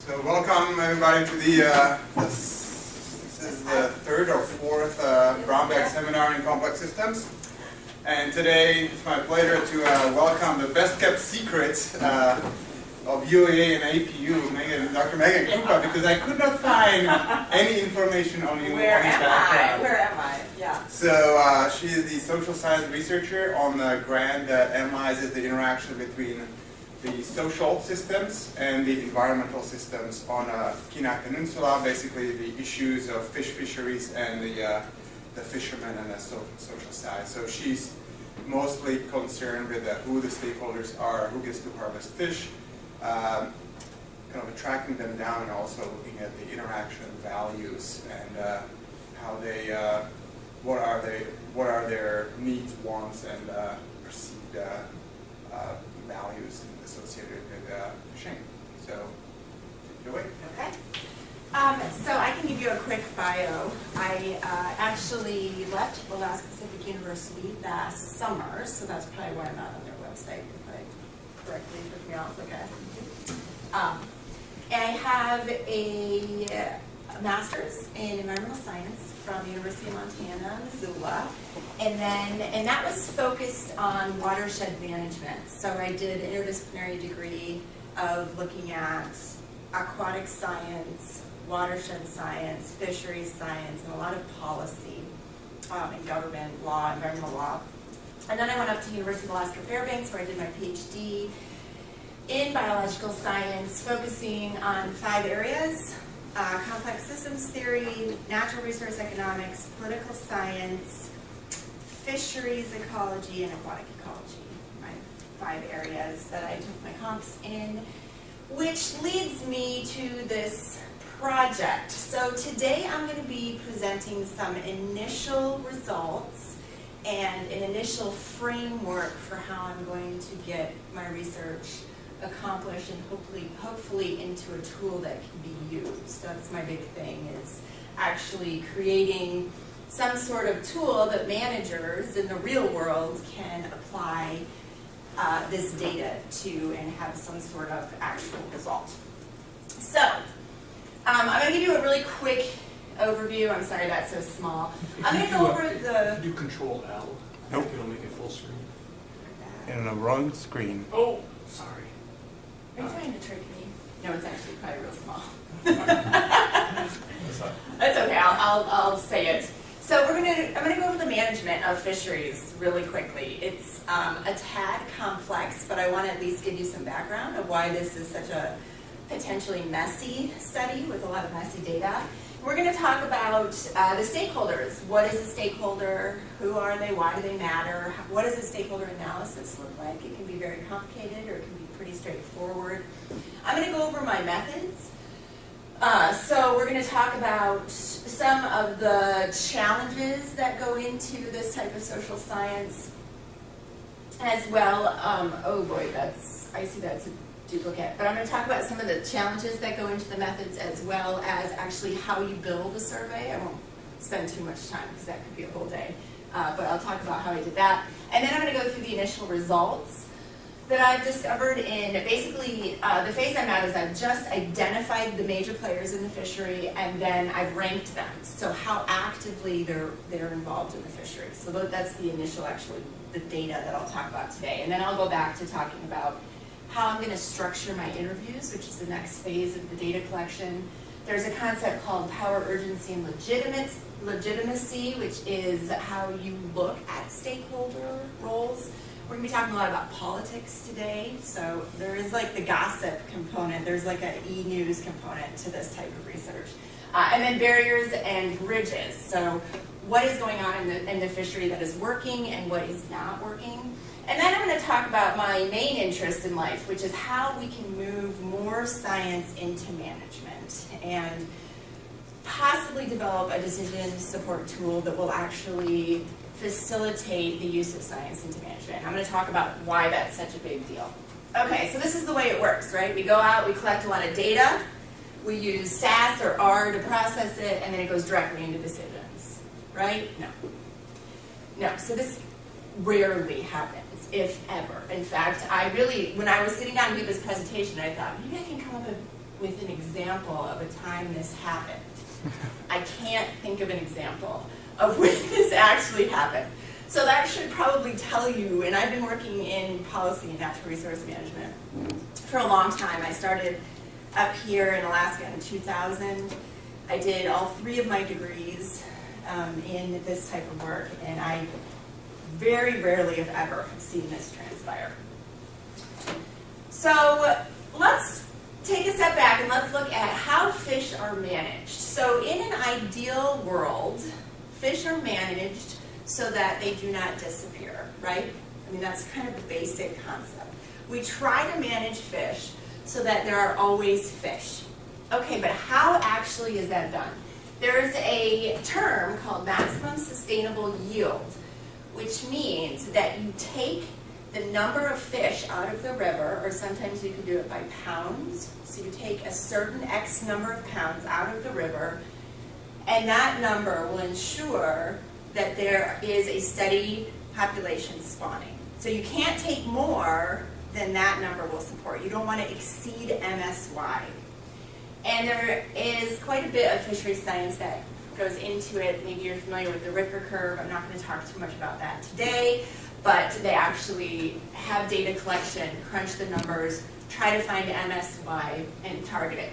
So welcome everybody to this is the third or fourth brown bag seminar in complex systems. And today it's my pleasure to welcome the best kept secret of UAA and APU, Dr. Megan Krupa, because I could not find any information on you. Where am I? Yeah. So she is the social science researcher on the grant that analyzes the interaction between the social systems and the environmental systems on Kenai Peninsula, basically the issues of fish fisheries and the fishermen and the social side. So she's mostly concerned with who the stakeholders are, who gets to harvest fish, kind of tracking them down, and also looking at the interaction values and how they, what are their needs, wants, and perceived values associated with fishing. So, take it away. Okay. So I can give you a quick bio. I actually left Alaska Pacific University last summer, so that's probably why I'm not on their website, if I correctly took me off like I asked them to. And I have a master's in environmental science from the University of Montana, Missoula, and that was focused on watershed management. So I did an interdisciplinary degree of looking at aquatic science, watershed science, fisheries science, and a lot of policy in government law, environmental law. And then I went up to University of Alaska Fairbanks, where I did my PhD in biological science, focusing on 5 areas: complex systems theory, natural resource economics, political science, fisheries ecology, and aquatic ecology. My 5 areas that I took my comps in, which leads me to this project. So today I'm going to be presenting some initial results and an initial framework for how I'm going to get my research accomplished and hopefully into a tool that can be used. That's my big thing, is actually creating some sort of tool that managers in the real world can apply this data to and have some sort of actual result. So I'm going to give you a really quick overview. I'm sorry that's so small. I'm going to go over the... Do Control L. Nope. It'll make it full screen. And a wrong screen. Oh, sorry. Are you trying to trick me? No, it's actually probably real small. That's okay. I'll say it. So I'm gonna go over the management of fisheries really quickly. It's a tad complex, but I want to at least give you some background of why this is such a potentially messy study with a lot of messy data. We're going to talk about the stakeholders. What is a stakeholder? Who are they? Why do they matter? What does a stakeholder analysis look like? It can be very complicated, or it can be pretty straightforward. I'm going to go over my methods. So we're going to talk about some of the challenges that go into this type of social science as well. Oh boy, I see that's a duplicate. But I'm going to talk about some of the challenges that go into the methods, as well as actually how you build a survey. I won't spend too much time because that could be a whole day. But I'll talk about how I did that. And then I'm going to go through the initial results that I've discovered in basically the phase I'm at is I've just identified the major players in the fishery, and then I've ranked them. So how actively they're involved in the fishery. So that's the initial, actually, the data that I'll talk about today. And then I'll go back to talking about how I'm going to structure my interviews, which is the next phase of the data collection. There's a concept called power, urgency, and legitimacy, which is how you look at stakeholder roles. We're going to be talking a lot about politics today, so there is like the gossip component, there's like an e-news component to this type of research. And then barriers and bridges, so what is going on in the fishery that is working and what is not working. And then I'm going to talk about my main interest in life, which is how we can move more science into management and possibly develop a decision support tool that will actually facilitate the use of science into management. I'm going to talk about why that's such a big deal. Okay, so this is the way it works, right? We go out, we collect a lot of data, we use SAS or R to process it, and then it goes directly into decisions, right? No, so this rarely happens, if ever. In fact, when I was sitting down to do this presentation, I thought, maybe I can come up with an example of a time this happened. I can't think of an example of when this actually happened. So that should probably tell you, and I've been working in policy and natural resource management for a long time. I started up here in Alaska in 2000. I did all 3 of my degrees in this type of work, and I very rarely, if ever, have seen this transpire. So let's take a step back and let's look at how fish are managed. So in an ideal world, fish are managed so that they do not disappear, right? I mean, that's kind of the basic concept. We try to manage fish so that there are always fish. Okay, but how actually is that done? There's a term called maximum sustainable yield, which means that you take the number of fish out of the river, or sometimes you can do it by pounds. So you take a certain X number of pounds out of the river, and that number will ensure that there is a steady population spawning. So you can't take more than that number will support. You don't want to exceed MSY. And there is quite a bit of fisheries science that goes into it. Maybe you're familiar with the Ricker curve. I'm not going to talk too much about that today, but they actually have data collection, crunch the numbers, try to find MSY, and target it.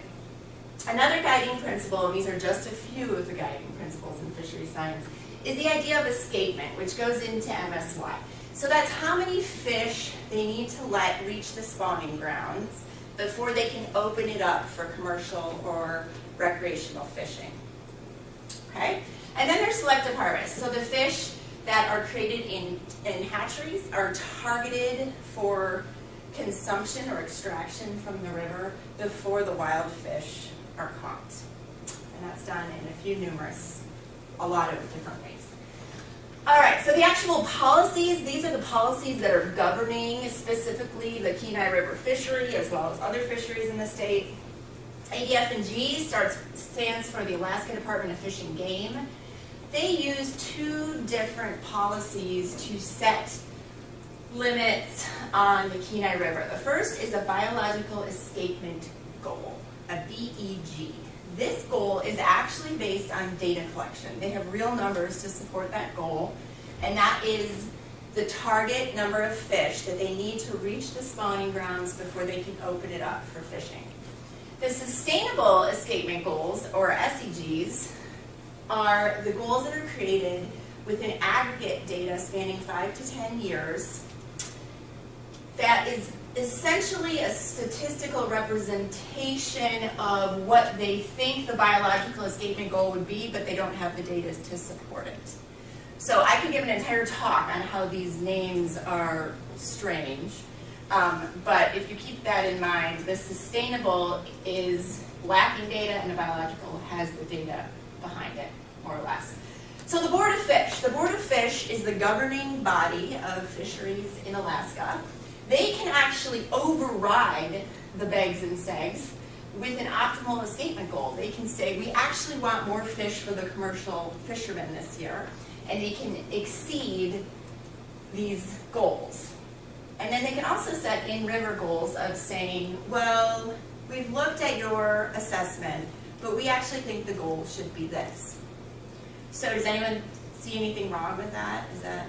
Another guiding principle, and these are just a few of the guiding principles in fisheries science, is the idea of escapement, which goes into MSY. So that's how many fish they need to let reach the spawning grounds before they can open it up for commercial or recreational fishing. Okay? And then there's selective harvest. So the fish that are created in hatcheries are targeted for consumption or extraction from the river before the wild fish are caught. And that's done in a lot of different ways. All right, so the actual policies, these are the policies that are governing specifically the Kenai River Fishery as well as other fisheries in the state. ADF&G stands for the Alaska Department of Fish and Game. They use 2 different policies to set limits on the Kenai River. The first is a biological escapement goal, a BEG. This goal is actually based on data collection. They have real numbers to support that goal, and that is the target number of fish that they need to reach the spawning grounds before they can open it up for fishing. The sustainable escapement goals, or SEGs, are the goals that are created with an aggregate data spanning 5 to 10 years that is essentially a statistical representation of what they think the biological escapement goal would be, but they don't have the data to support it. So I could give an entire talk on how these names are strange, but if you keep that in mind, the sustainable is lacking data and the biological has the data behind it, more or less. So the Board of Fish. The Board of Fish is the governing body of fisheries in Alaska. They can actually override the BEGs and SEGs with an optimal escapement goal. They can say, we actually want more fish for the commercial fishermen this year, and they can exceed these goals. And then they can also set in-river goals of saying, well, we've looked at your assessment, but we actually think the goal should be this. So does anyone see anything wrong with that? Does that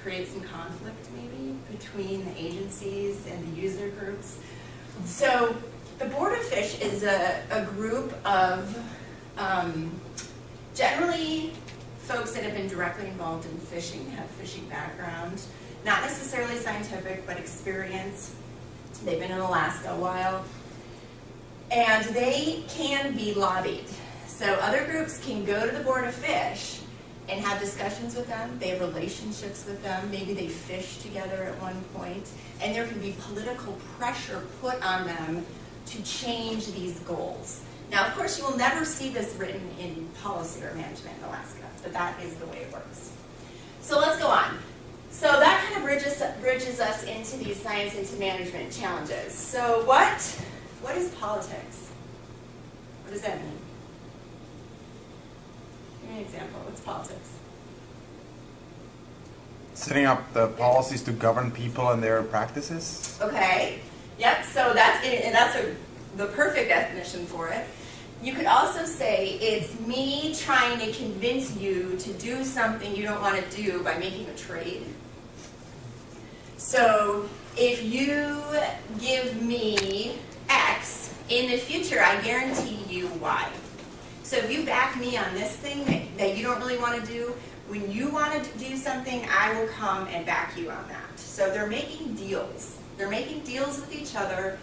create some conflict maybe between the agencies and the user groups? So the Board of Fish is a group of generally folks that have been directly involved in fishing, have fishing background, not necessarily scientific, but experience. They've been in Alaska a while. And they can be lobbied. So other groups can go to the Board of Fish and have discussions with them. They have relationships with them. Maybe they fished together at one point. And there can be political pressure put on them to change these goals. Now, of course, you will never see this written in policy or management in Alaska, but that is the way it works. So let's go on. So that kind of bridges us into these science into management challenges. So what is politics? What does that mean? Give me an example. What's politics? Setting up the policies to govern people and their practices. Okay. Yep, so that's it, and that's the perfect definition for it. You could also say it's me trying to convince you to do something you don't want to do by making a trade. So if you give me X, in the future I guarantee you Y. So if you back me on this thing that you don't really want to do, when you want to do something, I will come and back you on that. So they're making deals. They're making deals with each other.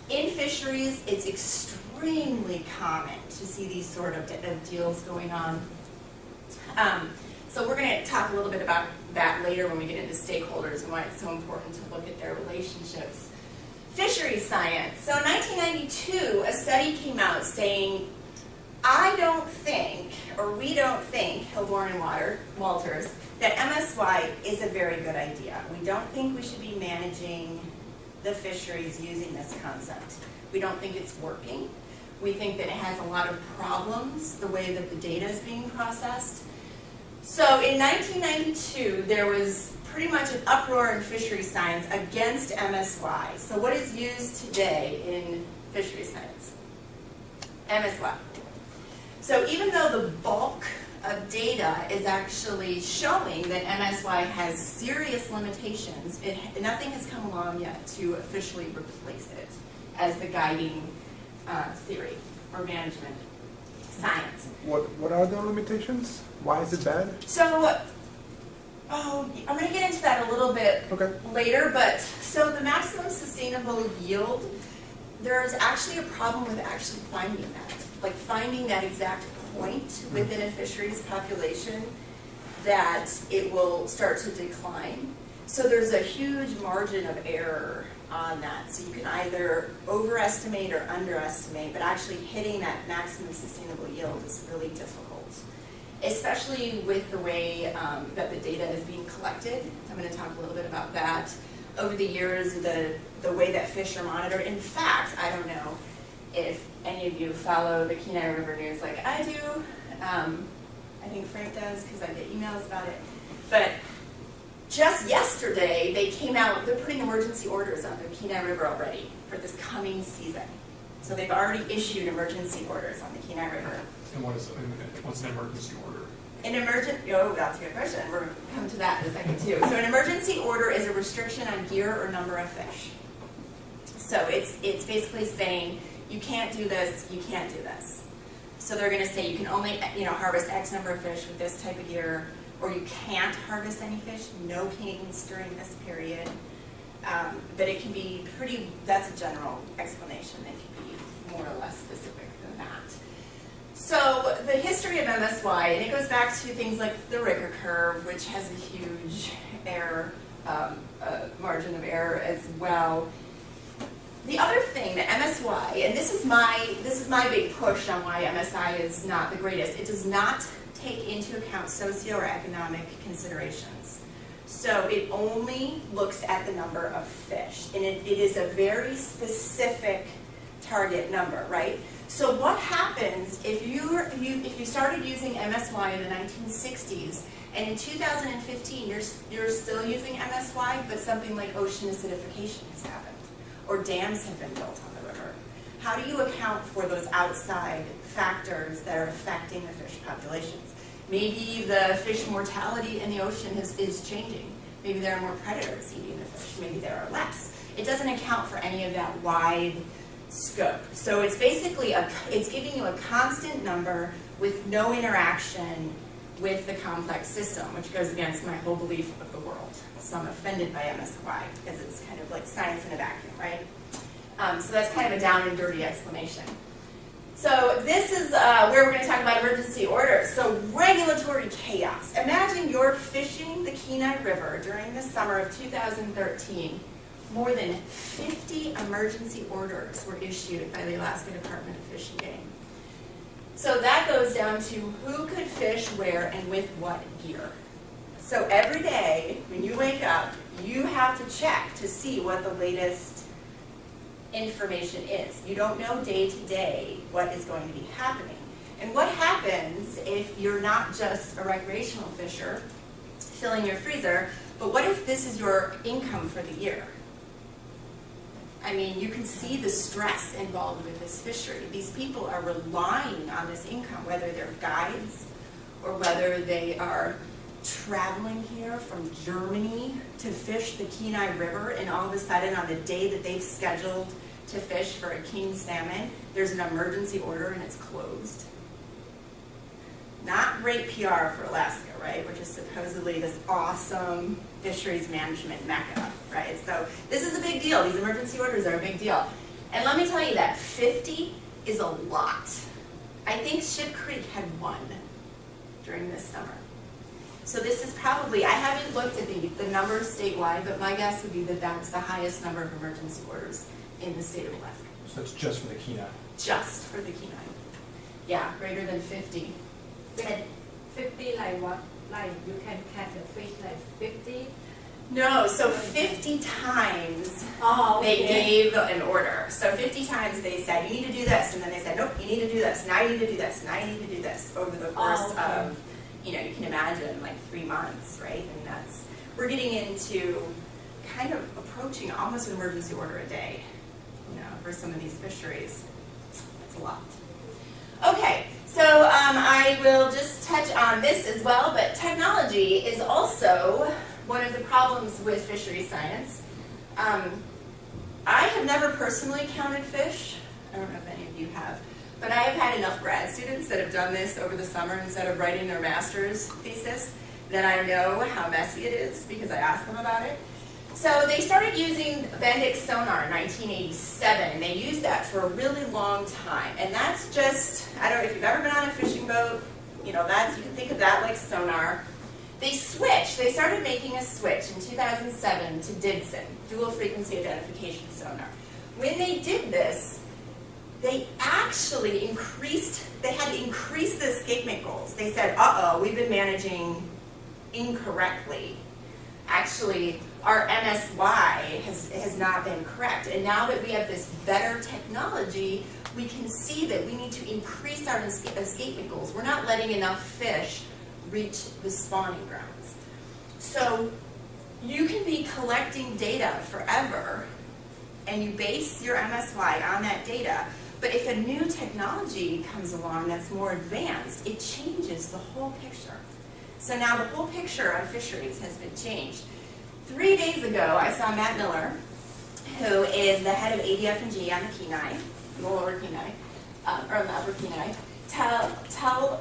In fisheries, it's extremely common to see these sort of deals going on. So we're going to talk a little bit about that later when we get into stakeholders and why it's so important to look at their relationships. Fisheries science. So in 1992, a study came out saying, I don't think, or we don't think, Hilborn and Walters, that MSY is a very good idea. We don't think we should be managing the fisheries using this concept. We don't think it's working. We think that it has a lot of problems, the way that the data is being processed. So in 1992, there was pretty much an uproar in fisheries science against MSY. So what is used today in fisheries science? MSY. So even though the bulk of data is actually showing that MSY has serious limitations, nothing has come along yet to officially replace it as the guiding theory or management science. What are the limitations? Why is it bad? So, I'm going to get into that a little bit later, but so the maximum sustainable yield, there's actually a problem with actually finding that. Like finding that exact point within a fisheries population that it will start to decline. So there's a huge margin of error on that. So you can either overestimate or underestimate, but actually hitting that maximum sustainable yield is really difficult, especially with the way that the data is being collected. I'm going to talk a little bit about that. Over the years, the way that fish are monitored. In fact, I don't know if any of you follow the Kenai River news like I do. I think Frank does because I get emails about it. But just yesterday, they came out, they're putting emergency orders on the Kenai River already for this coming season. So they've already issued emergency orders on the Kenai River. And what's an emergency order? That's a good question. We're going to come to that in a second too. So an emergency order is a restriction on gear or number of fish. So it's basically saying, you can't do this, you can't do this. So they're going to say you can only harvest X number of fish with this type of gear, or you can't harvest any fish, no kings during this period. But it can be that's a general explanation. It can be more or less specific than that. So the history of MSY, and it goes back to things like the Ricker curve, which has a huge error, margin of error as well. The other thing that MSY, and this is my big push on why MSI is not the greatest, it does not take into account socio or economic considerations. So it only looks at the number of fish, and it is a very specific target number, right? So what happens if you started using MSY in the 1960s, and in 2015 you're still using MSY, but something like ocean acidification has happened, or dams have been built on the river? How do you account for those outside factors that are affecting the fish populations? Maybe the fish mortality in the ocean is changing. Maybe there are more predators eating the fish. Maybe there are less. It doesn't account for any of that wide scope. So it's basically it's giving you a constant number with no interaction with the complex system, which goes against my whole belief of the world. So I'm offended by MSY because it's kind of like science in a vacuum, right? So that's kind of a down and dirty explanation. So this is where we're going to talk about emergency orders. So regulatory chaos. Imagine you're fishing the Kenai River during the summer of 2013. More than 50 emergency orders were issued by the Alaska Department of Fish and Game. So that goes down to who could fish where and with what gear. So every day when you wake up, you have to check to see what the latest information is. You don't know day to day what is going to be happening. And what happens if you're not just a recreational fisher filling your freezer, but what if this is your income for the year? I mean, you can see the stress involved with this fishery. These people are relying on this income, whether they're guides or whether they are traveling here from Germany to fish the Kenai River, and all of a sudden on the day that they've scheduled to fish for a king salmon, there's an emergency order and it's closed. Not great PR for Alaska, right? Which is supposedly this awesome fisheries management mecca, right? So this is a big deal. These emergency orders are a big deal. And let me tell you that 50 is a lot. I think Ship Creek had 1 during this summer. So this is probably, I haven't looked at the numbers statewide, but my guess would be that that's the highest number of emergency orders in the state of Alaska. So that's just for the Kenai. Just for the Kenai. Yeah, greater than 50. And 50 like what? Like you can catch a fish like 50? No, so 50 times Oh, they gave an order. So 50 times they said, you need to do this, and then they said, nope, you need to do this, now you need to do this, now you need to do this, over the course of, you know, you can imagine like 3 months, right? And that's, we're getting into kind of approaching almost an emergency order a day, you know, for some of these fisheries. That's a lot. Okay, so I will just touch on this as well, but technology is also one of the problems with fisheries science. I have never personally counted fish. I don't know if any of you have. But I have had enough grad students that have done this over the summer instead of writing their master's thesis that I know how messy it is because I asked them about it. So they started using Bendix sonar in 1987, and they used that for a really long time. And that's just, I don't know if you've ever been on a fishing boat, you know, that's, you can think of that like sonar. They switched, they started making a switch in 2007 to DIDSON, dual frequency identification sonar. When they did this, they actually increased, they had to increase the escapement goals. They said, uh-oh, we've been managing incorrectly. Actually, our MSY has not been correct. And now that we have this better technology, we can see that we need to increase our escapement goals. We're not letting enough fish reach the spawning grounds. So you can be collecting data forever, and you base your MSY on that data. But if a new technology comes along that's more advanced, it changes the whole picture. So now the whole picture on fisheries has been changed. 3 days ago, I saw Matt Miller, who is the head of ADF&G on the Kenai, the lower Kenai, or the upper Kenai, tell,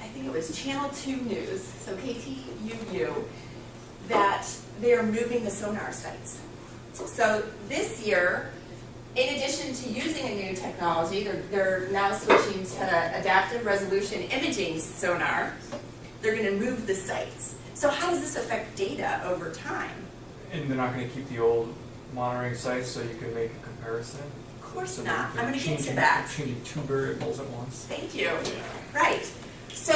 I think it was Channel 2 News, so KTUU, that they are moving the sonar sites. So this year, in addition to using a new technology, they're now switching to adaptive resolution imaging sonar. They're going to move the sites. So how does this affect data over time? And they're not going to keep the old monitoring sites so you can make a comparison? Of course So not. they're I'm going to get to changing- that. Changing 2 variables at once? Thank you. Right. So,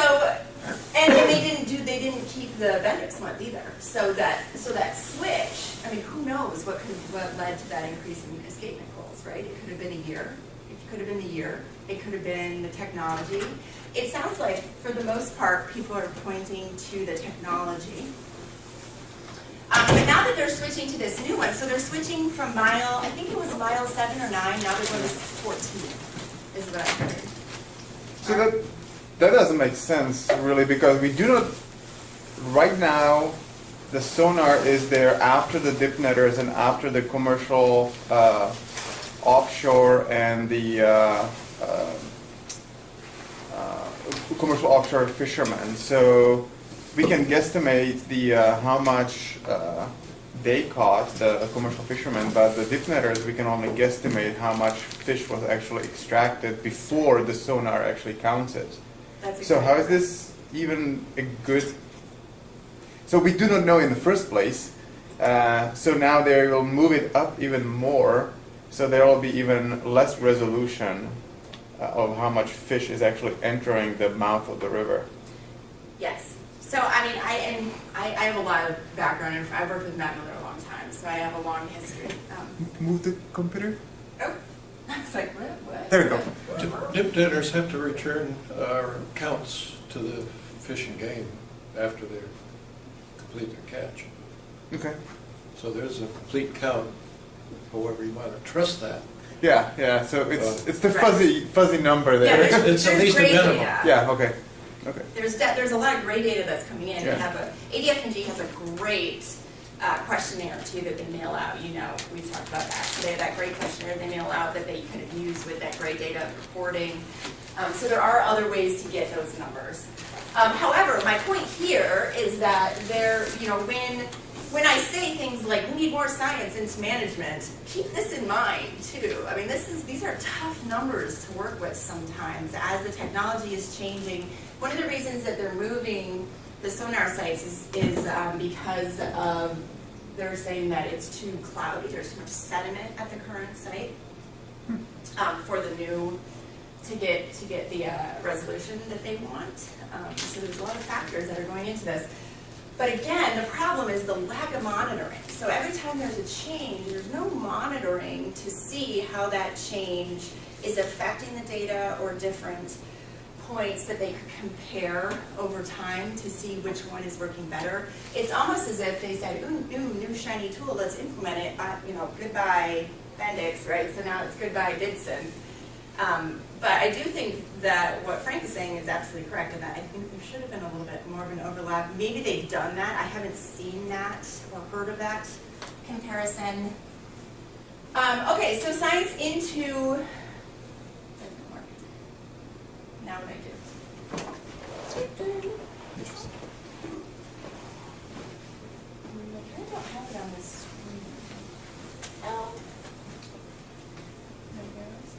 and they didn't keep the Bendix ones either. So that switch, I mean, who knows what led to that increase in escapement goals, right? It could have been a year. It could have been the year. It could have been the technology. It sounds like, for the most part, people are pointing to the technology. But now that they're switching to this new one, so they're switching from mile, I think it was mile 7 or 9, now they're going to 14, is what I heard. So that doesn't make sense really, because we do not, right now, the sonar is there after the dip netters and after the commercial offshore and the commercial offshore fishermen. So we can guesstimate the how much they caught, the commercial fishermen, but the dip netters, we can only guesstimate how much fish was actually extracted before the sonar actually counts it. That's So how is exactly this even a good... So we do not know in the first place. So now they will move it up even more. So there will be even less resolution of how much fish is actually entering the mouth of the river. Yes. So, I mean, I have a lot of background, and I've worked with Matt Miller a long time, so I have a long history. Move the computer? Oh, I was like, what? There we go. Dip netters have to return counts to the fish and game after they complete their catch. Okay. So there's a complete count however you want to trust that. Yeah. So it's the Right. fuzzy number Yeah, there. It's at there's least a gray minimum. data. Yeah. Okay. There's a lot of gray data that's coming in. Yeah. ADF&G has a great questionnaire too that they mail out. You know, we've talked about that. So they have that great questionnaire they mail out that they kind of use with that gray data reporting. So there are other ways to get those numbers. However, my point here is that when I say things like we need more science into management, keep this in mind too. I mean, these are tough numbers to work with sometimes as the technology is changing. One of the reasons that they're moving the sonar sites is because they're saying that it's too cloudy. There's too much sediment at the current site for the new to get the resolution that they want. So there's a lot of factors that are going into this. But again, the problem is the lack of monitoring. So every time there's a change, there's no monitoring to see how that change is affecting the data or different points that they could compare over time to see which one is working better. It's almost as if they said, ooh, new shiny tool, let's implement it. Goodbye Bendix, right? So now it's goodbye Didson. But I do think that what Frank is saying is absolutely correct, and that I think there should have been a little bit more of an overlap. Maybe they've done that. I haven't seen that or heard of that comparison. Okay, so science into. Now what I do? I don't have it on this screen. Oh. There it goes.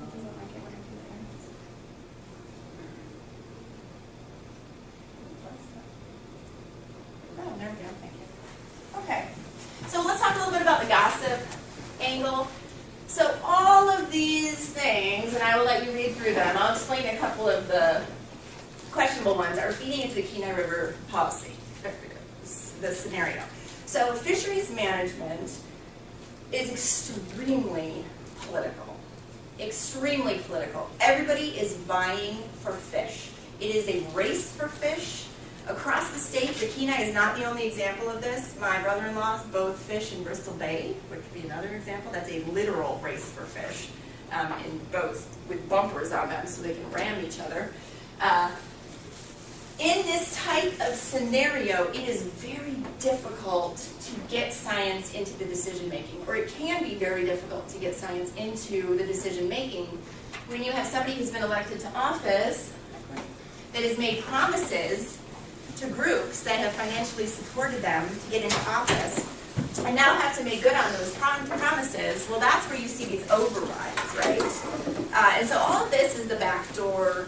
It doesn't like it when I do that. Oh, there we go. Thank you. Okay. So let's talk a little bit about the gossip angle. So all of these things, and I will let you read through them, I'll explain a couple of the questionable ones, are feeding into the Kenai River policy, the scenario. So fisheries management is extremely political. Extremely political. Everybody is vying for fish. It is a race for fish. Across the state, the Kenai is not the only example of this. My brother-in-law's both fish in Bristol Bay, which would be another example. That's a literal race for fish in boats with bumpers on them so they can ram each other. In this type of scenario, it is very difficult to get science into the decision-making, or it can be very difficult to get science into the decision-making when you have somebody who's been elected to office that has made promises to groups that have financially supported them to get into office and now have to make good on those promises. Well, that's where you see these overrides, right? And so all of this is the backdoor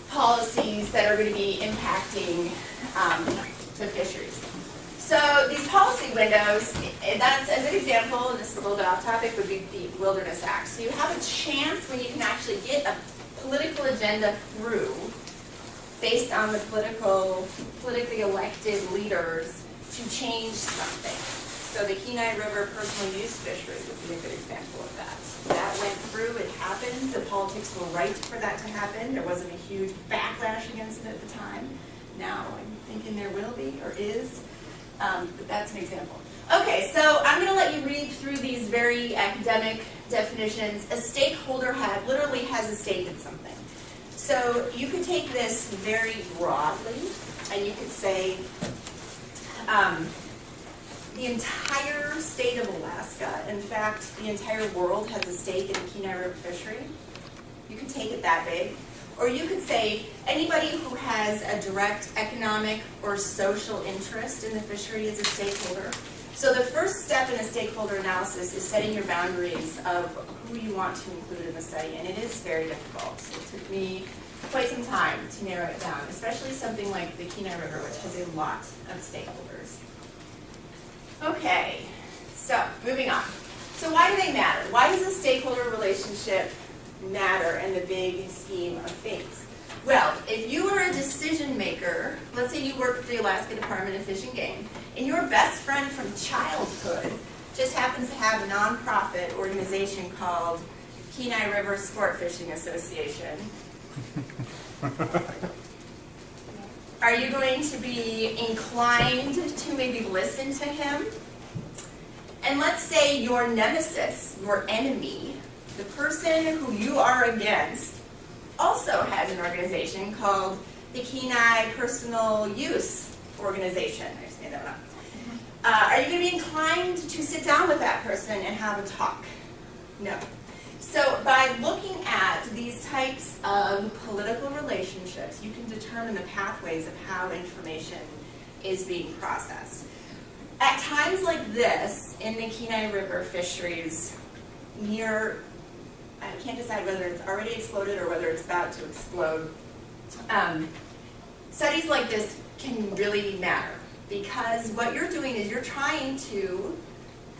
policies that are going to be impacting the fisheries. So these policy windows, that's a good example, and this is a little bit off topic, would be the Wilderness Act. So you have a chance when you can actually get a political agenda through based on the politically elected leaders to change something. So the Kenai River personal use fishery would be a good example of that. That went through, it happened, the politics were right for that to happen. There wasn't a huge backlash against it at the time. Now I'm thinking there will be, or is, but that's an example. Okay, so I'm going to let you read through these very academic definitions. A stakeholder literally has a stake in something. So you could take this very broadly, and you could say the entire state of Alaska, in fact, the entire world has a stake in the Kenai River Fishery. You could take it that big. Or you could say anybody who has a direct economic or social interest in the fishery is a stakeholder. So the first step in a stakeholder analysis is setting your boundaries of who you want to include in the study, and it is very difficult. So it took me quite some time to narrow it down, especially something like the Kenai River, which has a lot of stakeholders. Okay, so moving on. So why do they matter? Why does a stakeholder relationship matter in the big scheme of things? Well, if you are a decision maker, let's say you work for the Alaska Department of Fish and Game, and your best friend from childhood just happens to have a nonprofit organization called Kenai River Sport Fishing Association, are you going to be inclined to maybe listen to him? And let's say your nemesis, your enemy, the person who you are against, also has an organization called the Kenai Personal Use Organization. I just made that one up. Are you going to be inclined to sit down with that person and have a talk? No. So by looking at these types of political relationships, you can determine the pathways of how information is being processed. At times like this, in the Kenai River Fisheries, near, I can't decide whether it's already exploded or whether it's about to explode, studies like this can really matter, because what you're doing is you're trying to,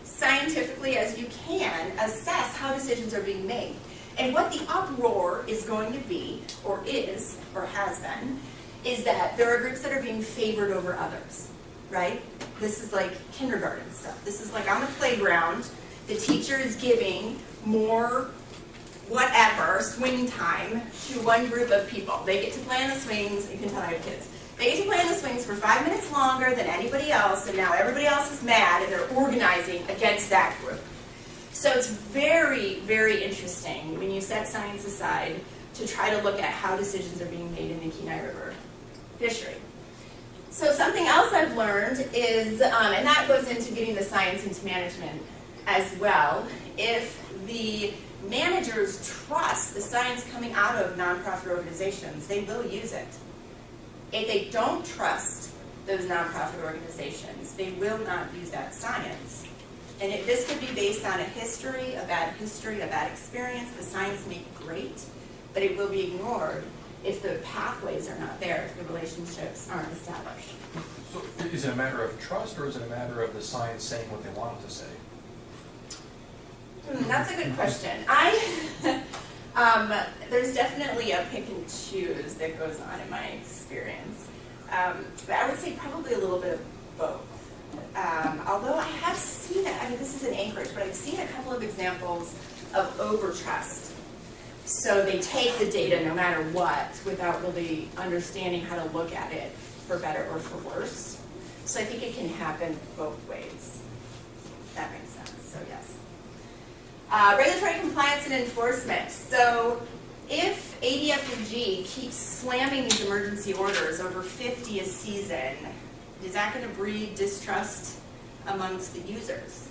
scientifically as you can, assess how decisions are being made. And what the uproar is going to be, or is, or has been, is that there are groups that are being favored over others, right? This is like kindergarten stuff. This is like on the playground, the teacher is giving more whatever swing time to one group of people. They get to play on the swings. You can tell I have kids. They get to play on the swings for 5 minutes longer than anybody else, and now everybody else is mad, and they're organizing against that group. So it's very, very interesting when you set science aside to try to look at how decisions are being made in the Kenai River Fishery. So something else I've learned is, and that goes into getting the science into management as well, if the managers trust the science coming out of nonprofit organizations, they will use it. If they don't trust those nonprofit organizations, they will not use that science. And this could be based on a history, a bad experience. The science may be great, but it will be ignored if the pathways are not there, if the relationships aren't established. So is it a matter of trust, or is it a matter of the science saying what they want it to say? That's a good question. There's definitely a pick and choose that goes on in my experience. But I would say probably a little bit of both. Although I have seen it, I mean, this is in Anchorage, but I've seen a couple of examples of overtrust. So they take the data no matter what without really understanding how to look at it for better or for worse. So I think it can happen both ways. That makes sense, so yes. Regulatory compliance and enforcement. So if ADF&G keeps slamming these emergency orders, over 50 a season, is that going to breed distrust amongst the users?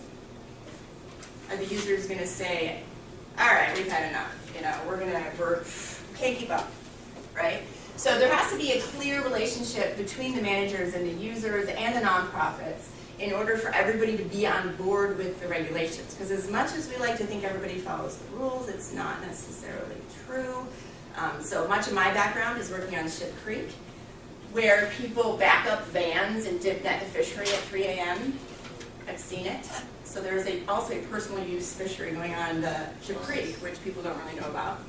Are the users going to say, all right, we've had enough, you know, we can't keep up, right? So there has to be a clear relationship between the managers and the users and the nonprofits in order for everybody to be on board with the regulations. Because as much as we like to think everybody follows the rules, it's not necessarily true. So much of my background is working on Ship Creek, where people back up vans and dip net the fishery at 3 a.m. I've seen it. So there's also a personal use fishery going on the Ship Creek, which people don't really know about.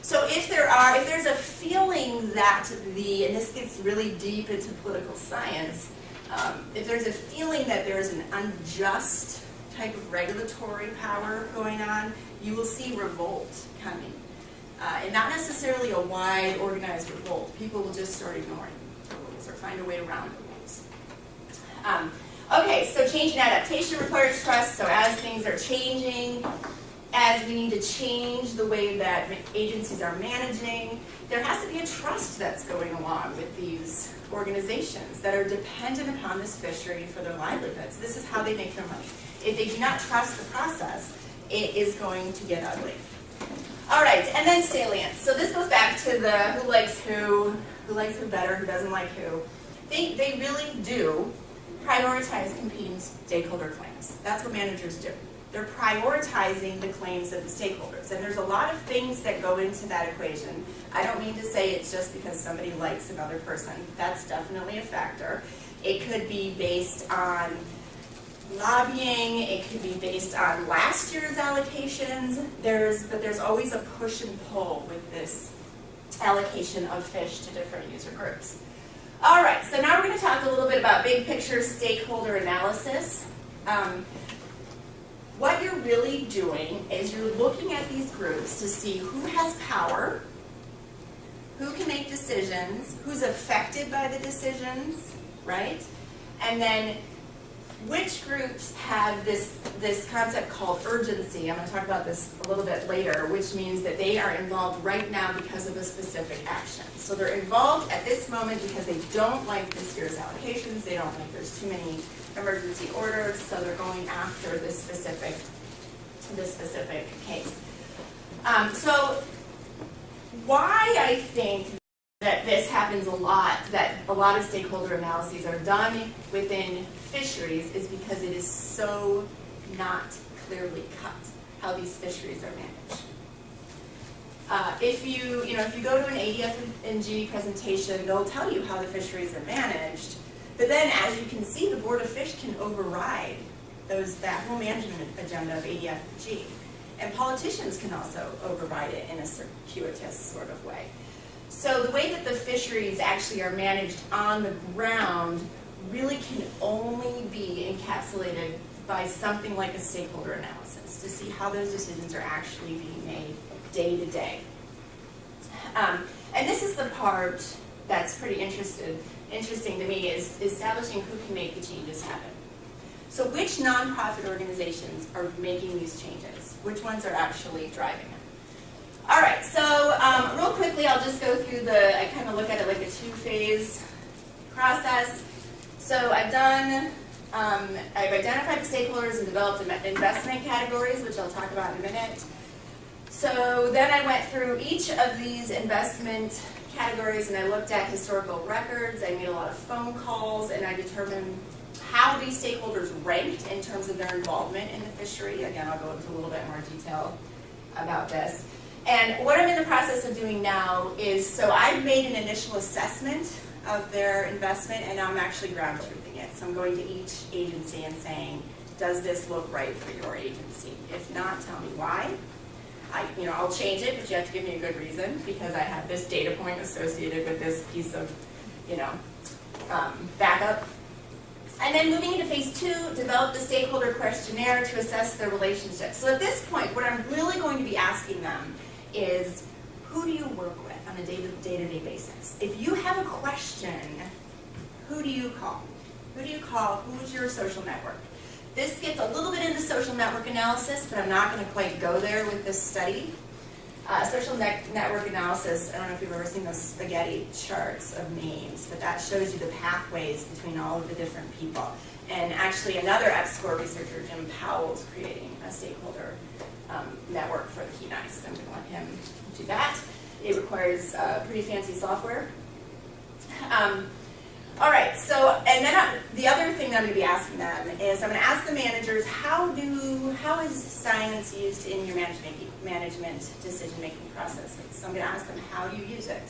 So if there's a feeling that and this gets really deep into political science, if there's a feeling that there's an unjust type of regulatory power going on, you will see revolt coming. And not necessarily a wide, organized revolt. People will just start ignoring the rules or find a way around the rules. Okay, so change and adaptation requires trust. So as things are changing, as we need to change the way that agencies are managing, there has to be a trust that's going along with these organizations that are dependent upon this fishery for their livelihoods. This is how they make their money. If they do not trust the process, it is going to get ugly. All right, and then salience. So this goes back to the who likes who better, who doesn't like who. They really do prioritize competing stakeholder claims. That's what managers do. They're prioritizing the claims of the stakeholders. And there's a lot of things that go into that equation. I don't mean to say it's just because somebody likes another person. That's definitely a factor. It could be based on lobbying, it could be based on last year's allocations. But there's always a push and pull with this allocation of fish to different user groups. All right, so now we're going to talk a little bit about big picture stakeholder analysis. What you're really doing is you're looking at these groups to see who has power, who can make decisions, who's affected by the decisions, right? And then which groups have this concept called urgency. I'm going to talk about this a little bit later, which means that they are involved right now because of a specific action. So they're involved at this moment because they don't like this year's allocations, they don't like there's too many emergency orders, so they're going after this specific case. So why I think that this happens a lot, that a lot of stakeholder analyses are done within fisheries, is because it is so not clearly cut how these fisheries are managed. If you go to an ADF&G presentation, they'll tell you how the fisheries are managed, but then as you can see, the Board of Fish can override that whole management agenda of ADF&G. And politicians can also override it in a circuitous sort of way. So the way that the fisheries actually are managed on the ground really can only be encapsulated by something like a stakeholder analysis to see how those decisions are actually being made day to day. And this is the part that's pretty interesting to me, is establishing who can make the changes happen. So which nonprofit organizations are making these changes? Which ones are actually driving them? All right, so real quickly, I'll just go through I kind of look at it like a two-phase process. So I've identified the stakeholders and developed investment categories, which I'll talk about in a minute. So then I went through each of these investment categories and I looked at historical records. I made a lot of phone calls and I determined how these stakeholders ranked in terms of their involvement in the fishery. Again, I'll go into a little bit more detail about this. And what I'm in the process of doing now is, so I've made an initial assessment of their investment and now I'm actually ground truthing it. So I'm going to each agency and saying, does this look right for your agency? If not, tell me why. I'll change it, but you have to give me a good reason because I have this data point associated with this piece of, backup. And then moving into phase 2, develop the stakeholder questionnaire to assess their relationships. So at this point, what I'm really going to be asking them is, who do you work with on a day-to-day basis? If you have a question, who do you call? Who do you call? Who's your social network? This gets a little bit into social network analysis, but I'm not going to quite go there with this study. Social network analysis, I don't know if you've ever seen those spaghetti charts of names, but that shows you the pathways between all of the different people. And actually another EPSCoR researcher, Jim Powell, is creating a stakeholder network for the Kenai, so I'm going to let him do that. It requires pretty fancy software. All right, so, and then the other thing that I'm going to be asking them is, I'm going to ask the managers, how is science used in your management decision-making processes? So I'm going to ask them, how do you use it?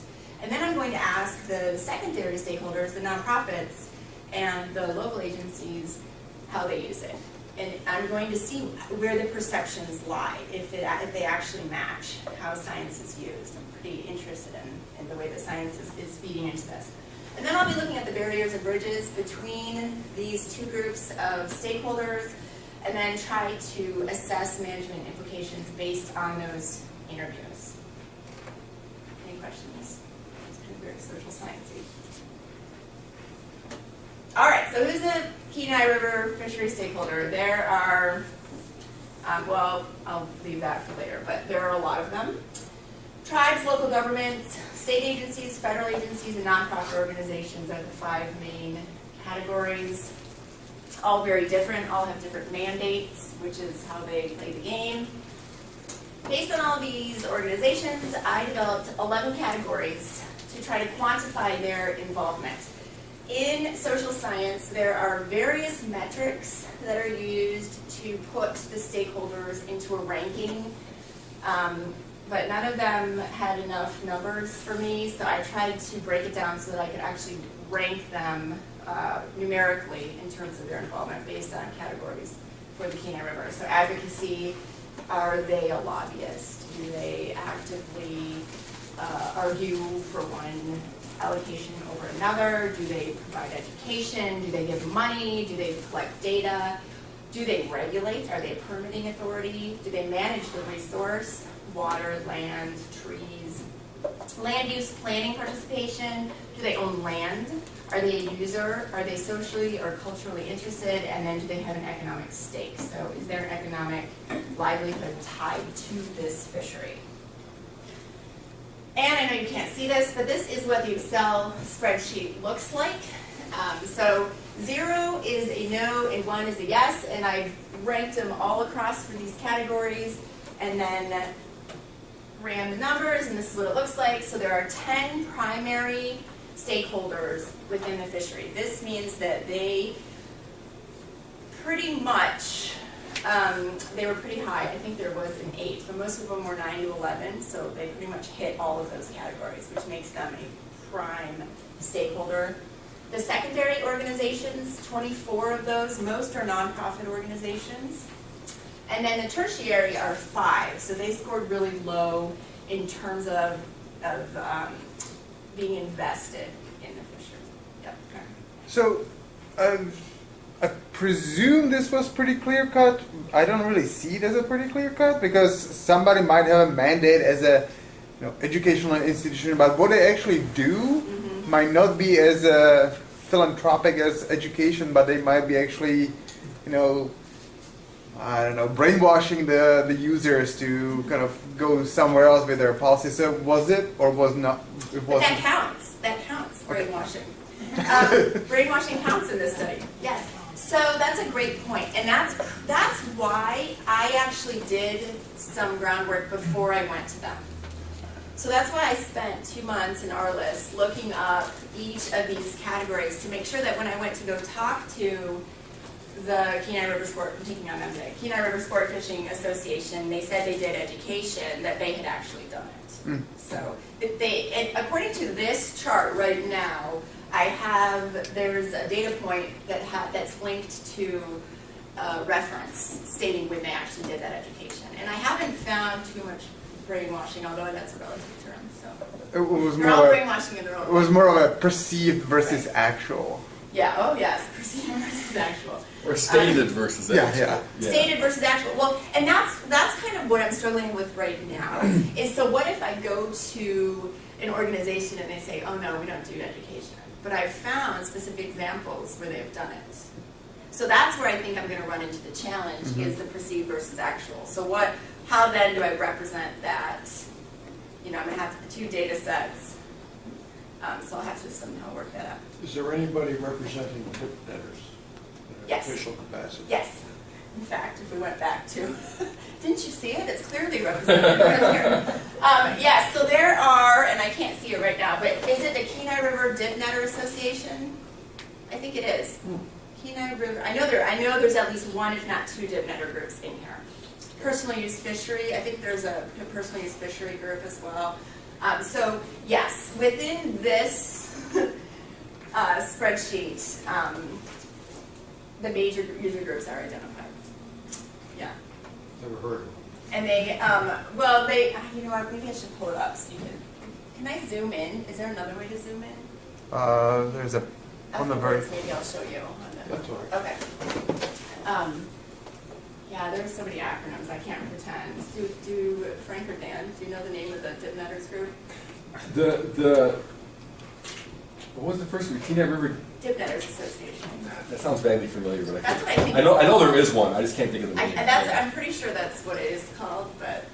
And then I'm going to ask the secondary stakeholders, the nonprofits, and the local agencies, how they use it. And I'm going to see where the perceptions lie, if they actually match how science is used. I'm pretty interested in the way that science is feeding into this. And then I'll be looking at the barriers and bridges between these two groups of stakeholders and then try to assess management implications based on those interviews. Any questions? It's kind of very social sciencey. All right, so who's a Kenai River Fishery stakeholder? There are, well, I'll leave that for later, but there are a lot of them. Tribes, local governments, state agencies, federal agencies, and nonprofit organizations are the 5 main categories. All very different, all have different mandates, which is how they play the game. Based on all these organizations, I developed 11 categories to try to quantify their involvement. In social science, there are various metrics that are used to put the stakeholders into a ranking. But none of them had enough numbers for me, so I tried to break it down so that I could actually rank them numerically in terms of their involvement based on categories for the Kenai River. So advocacy, are they a lobbyist? Do they actively argue for one allocation over another? Do they provide education? Do they give money? Do they collect data? Do they regulate? Are they a permitting authority? Do they manage the resource? Water, land, trees. Land use planning participation, do they own land? Are they a user? Are they socially or culturally interested? And then do they have an economic stake? So is there an economic livelihood tied to this fishery? And I know you can't see this, but this is what the Excel spreadsheet looks like. So 0 is a no and 1 is a yes, and I ranked them all across for these categories, and then ran the numbers, and this is what it looks like. So there are 10 primary stakeholders within the fishery. This means that they pretty much, they were pretty high. I think there was an 8, but most of them were 9 to 11, so they pretty much hit all of those categories, which makes them a prime stakeholder. The secondary organizations, 24 of those, most are nonprofit organizations. And then the tertiary are 5, so they scored really low in terms of being invested in the fishery. Yep. So, I presume this was pretty clear cut. I don't really see it as a pretty clear cut because somebody might have a mandate as a educational institution, but what they actually do might not be as philanthropic as education, but they might be actually, brainwashing the users to kind of go somewhere else with their policy. So was it or was not? It wasn't. That counts. That counts. Brainwashing. Brainwashing counts in this study. Yes. So that's a great point, and that's why I actually did some groundwork before I went to them. So that's why I spent 2 months in our list looking up each of these categories to make sure that when I went to go talk to the Kenai River Sport, I'm taking on them today, Kenai River Sport Fishing Association, they said they did education, that they had actually done it. So according to this chart right now, there's a data point that's linked to a reference stating when they actually did that education. And I haven't found too much brainwashing, although that's a relative term. So It was they're all brainwashing in their own way. It was more of a perceived versus actual. Yeah, oh yes, perceived versus actual. Or stated versus actual. Yeah. Stated versus actual. Well, and that's kind of what I'm struggling with right now. Is so what if I go to an organization and they say, oh no, we don't do education. But I've found specific examples where they've done it. So that's where I think I'm going to run into the challenge is the perceived versus actual. So how then do I represent that? I'm going to have 2 data sets. So I'll have to somehow work that out. Is there anybody representing tip netters in an Yes. official capacity? Yes. In fact, if we went back to, didn't you see it? It's clearly represented right here. Yes, so there are, and I can't see it right now, but is it the Kenai River Dip Netter Association? I think it is. Kenai River, I know there's at least 1, if not 2 dip netter groups in here. Personal use fishery, I think there's a personal use fishery group as well. So yes, within this spreadsheet, the major user groups are identified. Yeah. Never heard of them. And they, you know what, maybe I should pull it up so you can I zoom in? Is there another way to zoom in? There's on the very. Maybe I'll show you. That's all right. Okay. Yeah, there's so many acronyms, I can't pretend. Do Frank or Dan, do you know the name of the Dip Netters group? What was the first one? Kenai River. Dip Netters Association. That sounds vaguely familiar, but That's what I think. I know there is one. I just can't think of the name. I'm pretty sure that's what it is called, but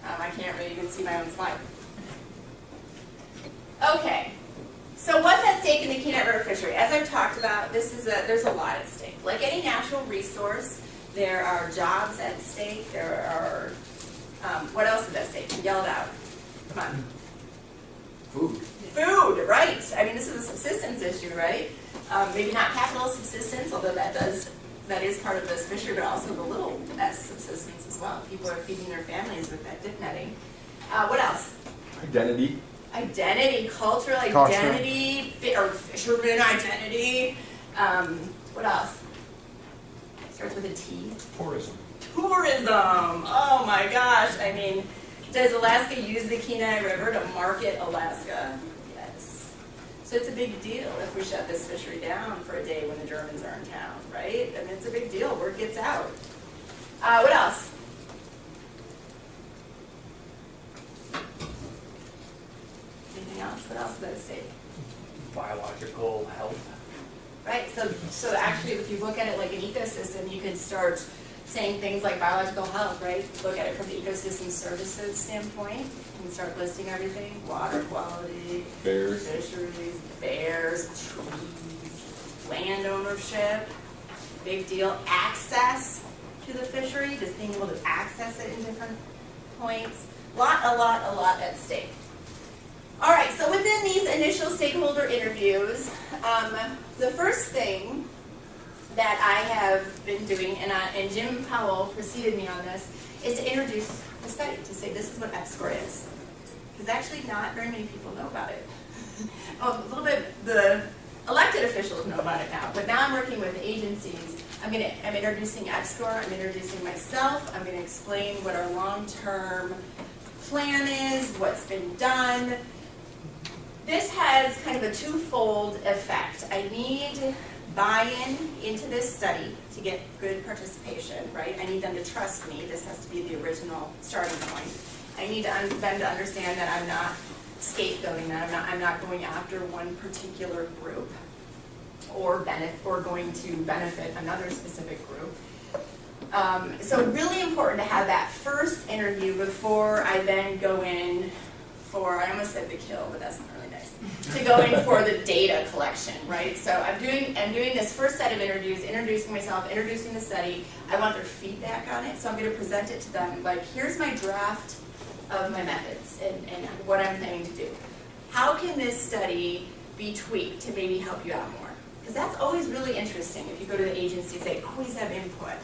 I can't really even see my own slide. Okay. So what's at stake in the Kenai River Fishery? As I've talked about, there's a lot at stake. Like any natural resource, there are jobs at stake. There are, what else is at stake? Yell it out. Come on. Food. Food, right. I mean, this is a subsistence issue, right? Maybe not capital subsistence, although that is part of this fishery, but also the little s subsistence as well. People are feeding their families with that dip netting. What else? Identity. Identity, cultural identity, or fisherman identity. What else? Starts with a T. Tourism. Tourism. Oh my gosh. I mean, does Alaska use the Kenai River to market Alaska? Yes. So it's a big deal if we shut this fishery down for a day when the Germans are in town, right? I mean, it's a big deal. Word gets out. What else? look at it like an ecosystem, you could start saying things like biological health, right? Look at it from the ecosystem services standpoint and start listing everything: water quality, Bears. fisheries, bears, trees, land ownership, big deal, access to the fishery, just being able to access it in different points. A lot at stake. All right, so within these initial stakeholder interviews, the first thing that I have been doing, and Jim Powell preceded me on this, is to introduce the study, to say this is what EPSCOR is. Because actually not very many people know about it. A little bit, the elected officials know about it now, but now I'm working with agencies. I'm introducing EPSCOR, I'm introducing myself, I'm going to explain what our long-term plan is, what's been done. This has kind of a twofold effect. I need buy-in into this study to get good participation, right? I need them to trust me. This has to be the original starting point. I need them to understand that I'm not scapegoating them. I'm not going after one particular group or going to benefit another specific group. So really important to have that first interview before I then go in for, I almost said the kill, but that's not really nice, to go in for the data collection, right? So I'm doing this first set of interviews, introducing myself, introducing the study. I want their feedback on it, so I'm going to present it to them. Like, here's my draft of my methods and what I'm planning to do. How can this study be tweaked to maybe help you out more? Because that's always really interesting. If you go to the agency, they always have input.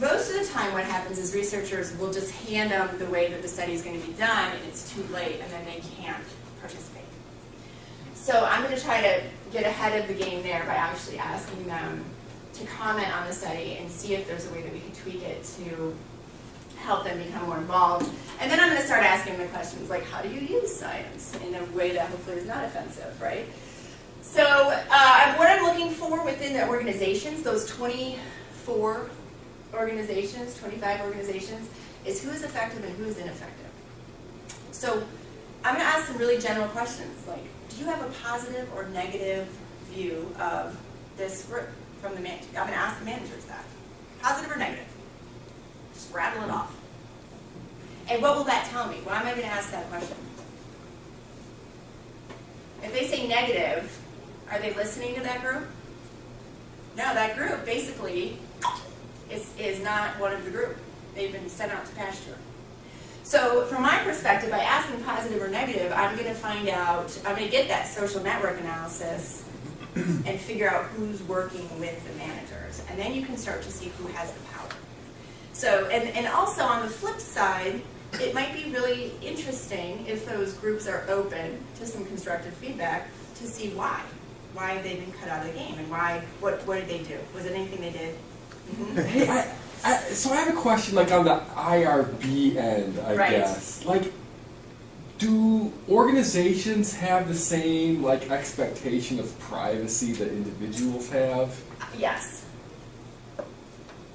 Most of the time what happens is researchers will just hand them the way that the study is going to be done, and it's too late, and then they can't participate. So I'm going to try to get ahead of the game there by actually asking them to comment on the study and see if there's a way that we can tweak it to help them become more involved. And then I'm going to start asking them questions like, how do you use science in a way that hopefully is not offensive, right? So what I'm looking for within the organizations, those 24 organizations, 25 organizations, is who is effective and who is ineffective. So I'm going to ask some really general questions like, do you have a positive or negative view of this group from the manager? I'm going to ask the managers that. Positive or negative? Just rattle it off. And what will that tell me? Why am I going to ask that question? If they say negative, are they listening to that group? No, that group basically is not one of the group. They've been sent out to pasture. So from my perspective, by asking positive or negative, I'm going to find out, I'm going to get that social network analysis and figure out who's working with the managers. And then you can start to see who has the power. So, and also on the flip side, it might be really interesting if those groups are open to some constructive feedback to see why they've been cut out of the game and what did they do? Was it anything they did? Hey, so I have a question, like on the IRB end, I Right. guess. Like, do organizations have the same like expectation of privacy that individuals have? Yes.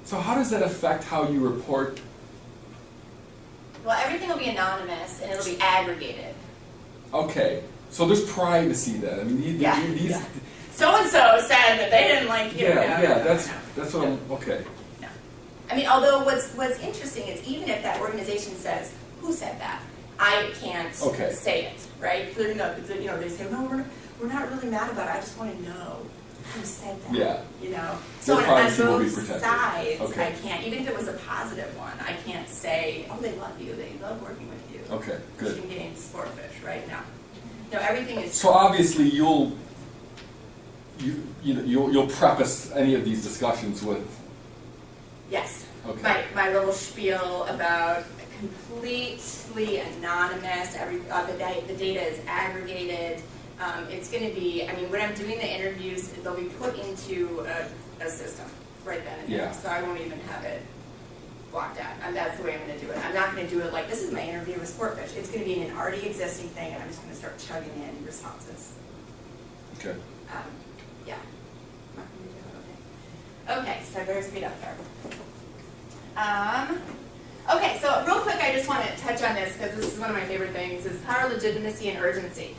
So how does that affect how you report? Well, everything will be anonymous and it'll be aggregated. Okay, so there's privacy then. I mean, these. Yeah. So-and-so said that they didn't like you. That's what I'm. Okay. No. I mean, although what's interesting is even if that organization says, who said that? I can't say it, right? Clearly, no, they say, no, we're not really mad about it. I just want to know who said that. Yeah. You know? So Their on privacy will be both protected. sides, Okay. I can't, even if it was a positive one, I can't say, oh, they love you, they love working with you. Okay, good. Fishing games, sportfish, right? No. No, everything is... So obviously you'll preface any of these discussions with. Yes. Okay. My little spiel about completely anonymous, the data is aggregated. It's going to be, I mean, when I'm doing the interviews, they'll be put into a system right then and there. Yeah. So I won't even have it blocked out. And that's the way I'm going to do it. I'm not going to do it like, this is my interview with Sportfish. It's going to be an already existing thing, and I'm just going to start chugging in responses. Okay. Yeah. Okay, so I better speed up there. Okay, so real quick, I just want to touch on this because this is one of my favorite things, is power, legitimacy, and urgency.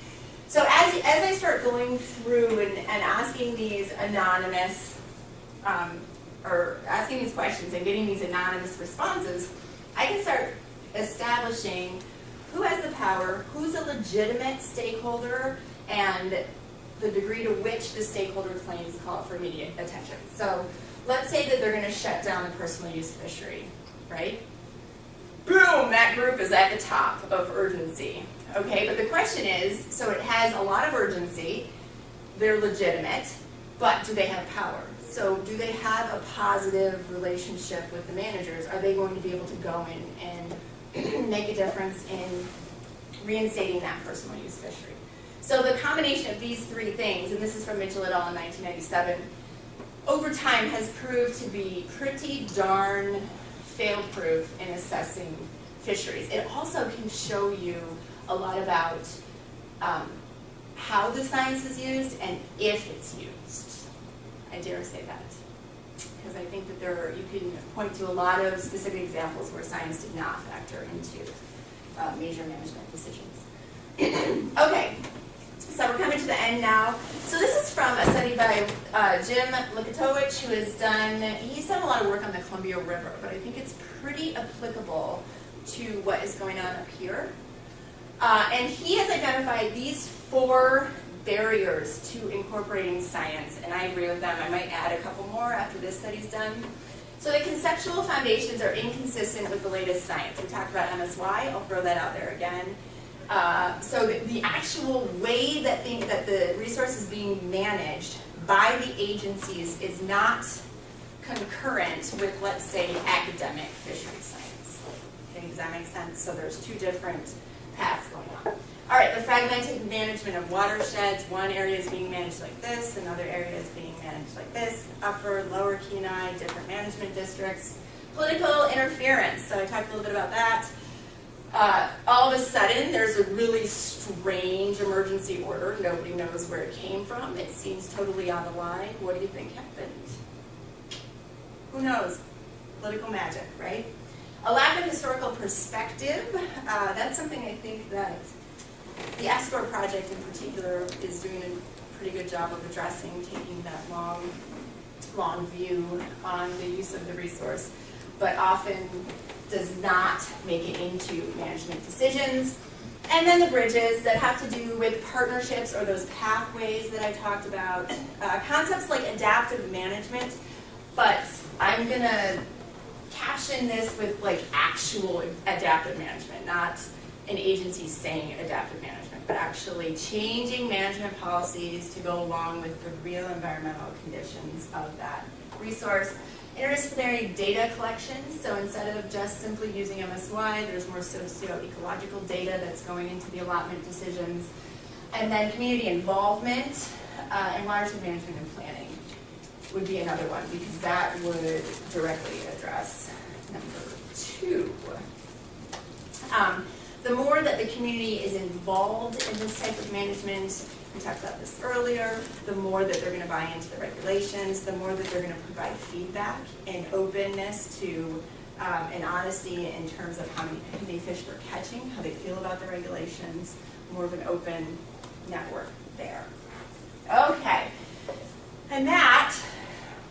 So as I start going through and asking these anonymous or asking these questions and getting these anonymous responses, I can start establishing who has the power, who's a legitimate stakeholder, and the degree to which the stakeholder claims call for immediate attention. So let's say that they're going to shut down the personal use fishery, right? Boom, that group is at the top of urgency. Okay, but the question is, so it has a lot of urgency, they're legitimate, but do they have power? So do they have a positive relationship with the managers? Are they going to be able to go in and make a difference in reinstating that personal use fishery? So the combination of these three things, and this is from Mitchell et al. In 1997, over time has proved to be pretty darn fail-proof in assessing fisheries. It also can show you a lot about how the science is used and if it's used. I dare say that. Because I think that you can point to a lot of specific examples where science did not factor into major management decisions. Okay, so we're coming to the end now. So this is from a study by Jim Lukatowicz, he's done a lot of work on the Columbia River, but I think it's pretty applicable to what is going on up here. And he has identified these 4 barriers to incorporating science, and I agree with them. I might add a couple more after this study's done. So the conceptual foundations are inconsistent with the latest science. We talked about MSY, I'll throw that out there again. So the actual way that the resource is being managed by the agencies is not concurrent with, let's say, academic fishery science. Okay, does that make sense? So there's 2 different paths going on. All right, the fragmented management of watersheds. One area is being managed like this, another area is being managed like this. Upper, lower Kenai, different management districts. Political interference. So I talked a little bit about that. All of a sudden, there's a really strange emergency order. Nobody knows where it came from. It seems totally out of line. What do you think happened? Who knows? Political magic, right? A lack of historical perspective. That's something I think that the Export Project in particular is doing a pretty good job of addressing, taking that long view on the use of the resource, but often does not make it into management decisions. And then the bridges that have to do with partnerships or those pathways that I talked about. Concepts like adaptive management, but I'm going to caption this with like actual adaptive management, not an agency saying adaptive management, but actually changing management policies to go along with the real environmental conditions of that resource. Interdisciplinary data collection, so instead of just simply using MSY, there's more socio-ecological data that's going into the allotment decisions. And then community involvement and watershed management and planning would be another one, because that would directly address number 2. The more that the community is involved in this type of management, we talked about this earlier, the more that they're going to buy into the regulations, the more that they're going to provide feedback and openness to and honesty in terms of how many fish they're catching, how they feel about the regulations, more of an open network there. Okay, and that,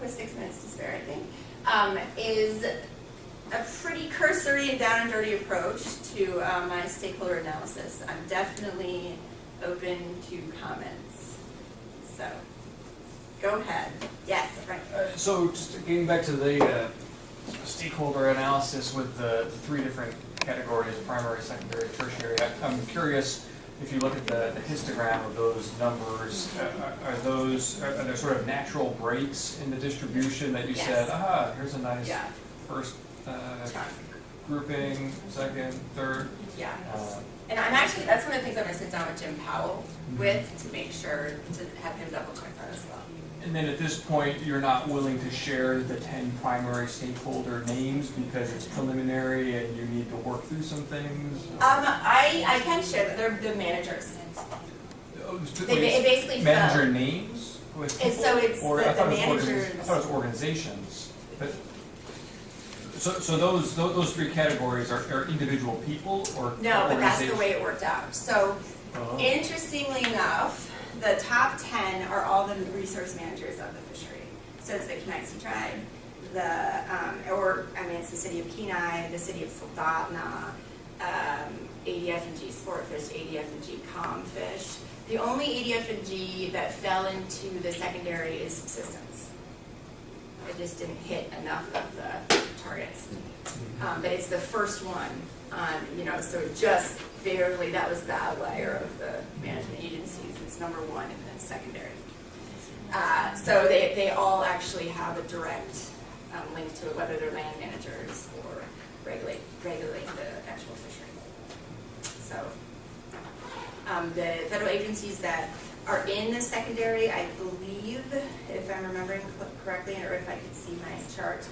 with 6 minutes to spare, I think, is a pretty cursory and down and dirty approach to my stakeholder analysis. I'm definitely open to comments. So, go ahead. Yes, right. So just getting back to the stakeholder analysis with the 3 different categories, primary, secondary, tertiary, I'm curious if you look at the histogram of those numbers, are there sort of natural breaks in the distribution that you said, here's a nice first grouping, second, third? Yeah. And I'm actually, that's one of the things I'm going to sit down with Jim Powell with to make sure to have him double check that as well. And then at this point, you're not willing to share the 10 primary stakeholder names because it's preliminary and you need to work through some things? I can share that. They're the managers. They basically manager names with people? So it's or the I thought managers. I thought it was organizations. But, so those 3 categories are individual people or No, but that's the way it worked out. So interestingly enough, the top 10 are all the resource managers of the fishery. So it's the Kenai tribe, it's the city of Kenai, the city of Soldotna, ADF&G sportfish, ADF&G comfish. The only ADF&G that fell into the secondary is subsistence. It just didn't hit enough of the targets. But it's the first one on, so just barely, that was the outlier of the management agencies. It's number one in the secondary. So they all actually have a direct link to it, whether they're land managers or regulating the actual fishery. So the federal agencies that are in the secondary, I believe, if I'm remembering correctly, or if I could see my chart,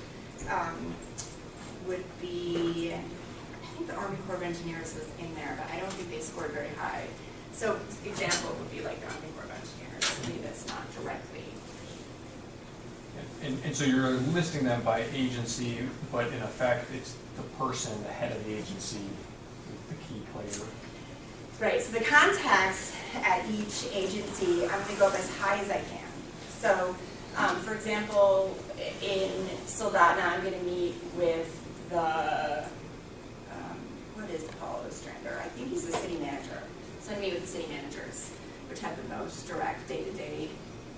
would be, I think the Army Corps of Engineers was in there, but I don't think they scored very high. So example would be like the Army Corps of Engineers, maybe that's not directly. And so you're listing them by agency, but in effect, it's the person, the head of the agency, the key player. Right, so the contacts at each agency, I'm going to go up as high as I can. So, for example, in Soldotna, I'm going to meet with the, what is Paul Ostrander? I think he's the city manager. So I'm going to meet with the city managers, which have the most direct day-to-day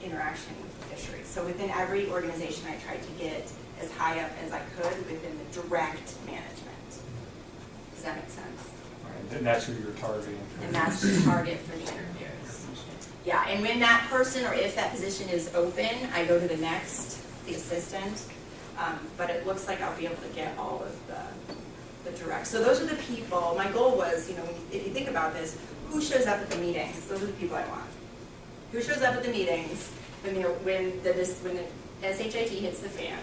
interaction with the fishery. So within every organization, I tried to get as high up as I could within the direct management. Does that make sense? And that's who you're targeting. And that's the target for the interviews. Yeah, and when that person or if that position is open, I go to the next, the assistant. But it looks like I'll be able to get all of the direct. So those are the people. My goal was, if you think about this, who shows up at the meetings? Those are the people I want. Who shows up at the meetings when the SHIT hits the fan?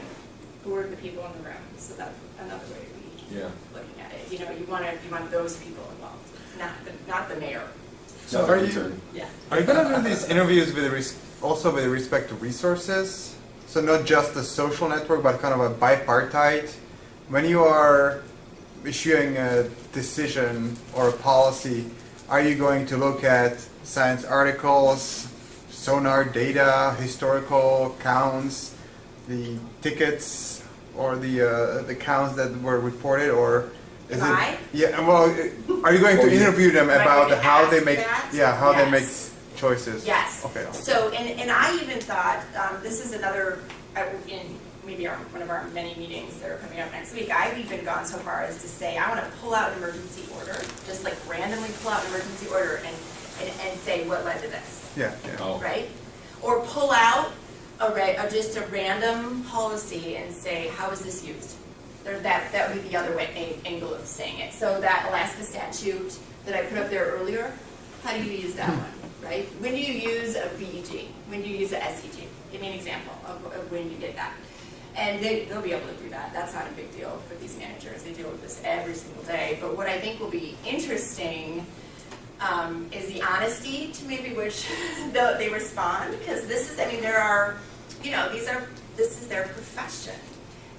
Who are the people in the room? So that's another way to be looking at it. You want those people involved, not the mayor. So are you going to do these interviews also with respect to resources? So not just the social network, but kind of a bipartite. When you are issuing a decision or a policy, are you going to look at science articles, sonar data, historical counts, the tickets, or the counts that were reported, or is it? Yeah. Well, are you going to interview them about how they make? Yeah, how they make choices. Yes. Okay. So, and I even thought this is another in maybe one of our many meetings that are coming up next week. I've even gone so far as to say I want to pull out an emergency order, just like randomly pull out an emergency order and say what led to this. Yeah. Oh. Right? Or pull out just a random policy and say how is this used? That would be the other angle of saying it. So that Alaska statute that I put up there earlier, how do you use that one? Right? When do you use a VEG? When do you use a SEG? Give me an example of when you did that. And they'll be able to do that. That's not a big deal for these managers. They deal with this every single day. But what I think will be interesting is the honesty to maybe which they respond. Because this is, there are, this is their profession.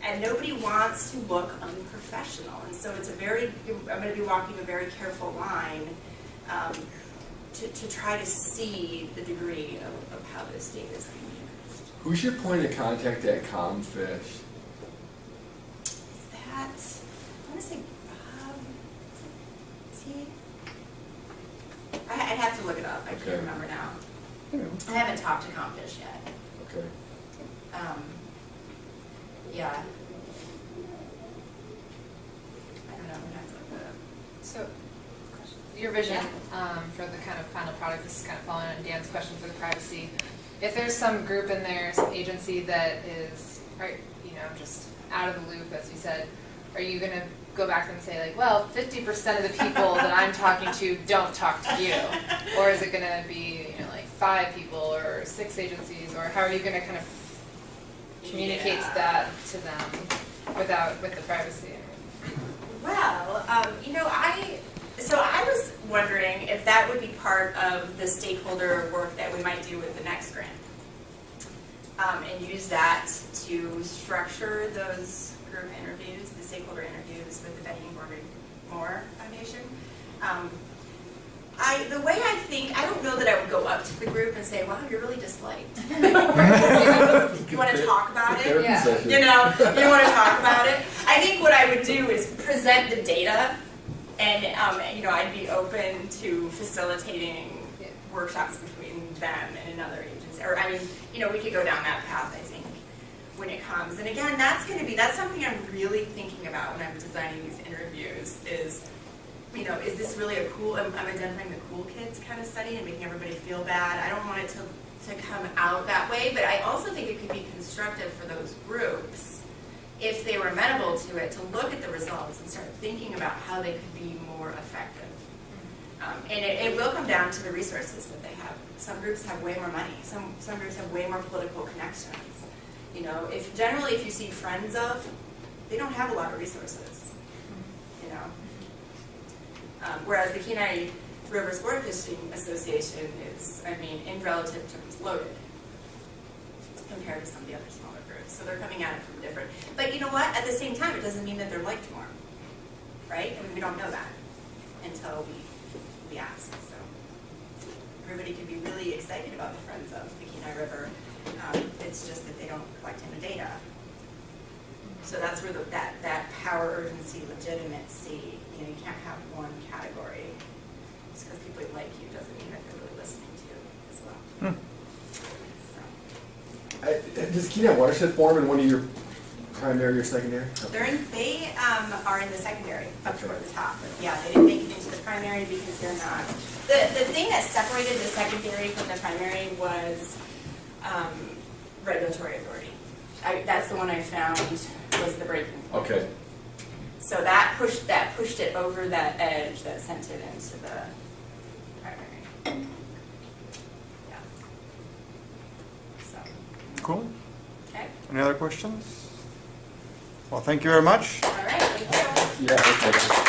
And nobody wants to look unprofessional. And so it's I'm going to be walking a very careful line to try to see the degree of how this data is being used. Who's your point of contact at Comfish? Is that, I want to say Bob, is he? I'd have to look it up. I can't remember now. I haven't talked to Comfish yet. Okay. Yeah. I don't know. I'd have to look that up. So, your vision for the kind of final product, this is kind of following on Dan's question for the privacy. If there's some group in there, some agency that is, just out of the loop, as you said, are you going to go back and say, like, well, 50% of the people that I'm talking to don't talk to you? Or is it going to be, like 5 people or 6 agencies? Or how are you going to kind of communicate that to them with the privacy? Well, I was wondering if that would be part of the stakeholder work that we might do with the next grant. And use that to structure those group interviews, the stakeholder interviews with the Betty and Morgan Moore Foundation. The way I think, I don't know that I would go up to the group and say, wow, you're really disliked. You want to talk about it? Yeah. You know, you want to talk about it? I think what I would do is present the data, and you know, I'd be open to facilitating workshops between them and another agency. Or I mean, you know, we could go down that path, I think, when it comes. And again, that's something I'm really thinking about when I'm designing these interviews is, you know, is this really a cool, I'm identifying the cool kids kind of study and making everybody feel bad. I don't want it to come out that way, but I also think it could be constructive for those groups, if they were amenable to it, to look at the results and start thinking about how they could be more effective. And it will come down to the resources that they have. Some groups have way more money. Some groups have way more political connections. You know, generally if you see friends of, they don't have a lot of resources. You know. Whereas the Kenai River Sport Fishing Association is, I mean, in relative terms, loaded compared to some of the other smaller groups. So they're coming at it from different. But you know what? At the same time, it doesn't mean that they're liked more, right? I mean, we don't know that until we ask. So everybody can be really excited about the Friends of the Kenai River. It's just that they don't collect any data. So that's where that power, urgency, legitimacy, you know, you can't have one category. Just because people like you doesn't mean that they're really listening to you as well. So. Does Kenai Watershed form in one of your primary or secondary? They are in the secondary, up toward the top. But yeah, they didn't make it into the primary because they're not. The thing that separated the secondary from the primary was regulatory authority. That's the one I found was the breaking point. Okay. So that pushed it over that edge that sent it into the primary. Yeah. So. Cool. Okay. Any other questions? Well, thank you very much. All right. Thank you. Yeah, okay.